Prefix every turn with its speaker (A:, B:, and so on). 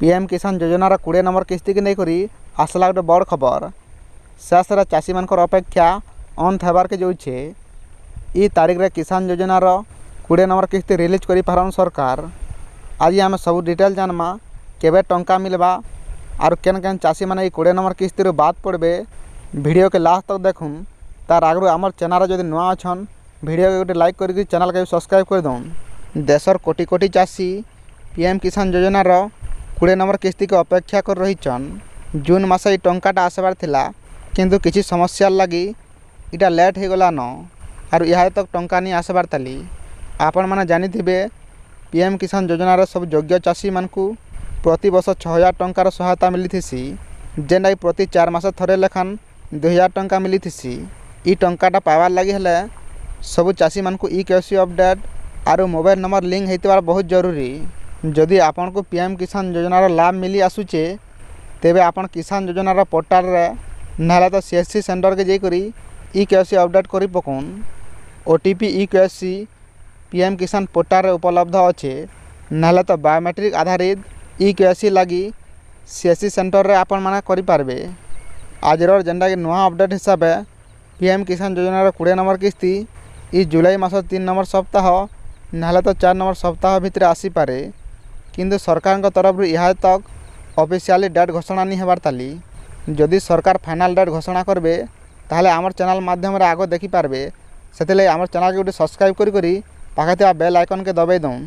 A: PM किसान योजनार 20 number किस्ती के नहीं आसला गोटे बड़ खबर। शेष चाषी मानकर अपेक्षा अंत होबार के जाऊे। ई तारीख रे किसान योजनार 20 नंबर किस्ती रिलीज कर पारन सरकार। आज आम सब डिटेल जानमा केबे टंका मिलवा और केन केन चाषी मैंने 20 नंबर किस्ती बाद पड़े। वीडियो के लास्ट तक देखुन। तार आगु आमर चैनल जदि नुआ अच्छन वीडियो के गोटे लाइक करके चैनल के सब्सक्राइब कर दौन। देशर कोटी कोटी चाषी पीएम किसान योजनार 20 नंबर किस्ती के अपेक्षा कर रहीचन। जून मास ये टंकाटा आसबार थिला किंतु किसी समस्या लगी इटा लेट हो गला न और यहाँ तक टंका नहीं आसबार ताली। आपण मैंने जानी थे पीएम किसान योजनार सब योग्य चाषी मानकु प्रति वर्ष 6000 टंकार सहायता मिली थी। जेनटा प्रति 4 मास थरे लेखान 2000 टंका मिली थी। ई टंकाटा पावार लगी हेले सबु चाषी मानकु ई केवाईसी अपडेट और मोबाइल नंबर लिंक होइतबार बहुत जरूरी। जदि आपन को पीएम किसान योजनार लाभ मिली आसुचे तेबे आपन किसान योजनार पोर्टाल रे नाले तो सीएससी सेंटर के जाइकरी ई केवाईसी अपडेट करी पकोन। ओटीपी ई केवाईसी पीएम किसान पोर्टाल रे उपलब्ध अच्छे। नाले तो बायोमेट्रिक आधारित ई केवाईसी लगी सीएससी सेंटर रे आपन माने करि पारबे। आजर जेनटा कि नुआ अपडेट हिसाब से पीएम किसान योजनार 20 नंबर किस्ती ई जुलाई मास 3 नंबर सप्ताह नाले तो 4 नंबर सप्ताह भितर आसी पारे। किंतु सरकार तरफ यहाँ तक ऑफिशियली डेट घोषणा नहीं होबार ताली। जदि सरकार फाइनल डेट घोषणा करबे ताहले आमर चैनल माध्यम रे आगो देखि पारबे। सेतिले आमर चैनल के गोटे सब्सक्राइब करी पाखे बेल आइकन के दबाई दौन।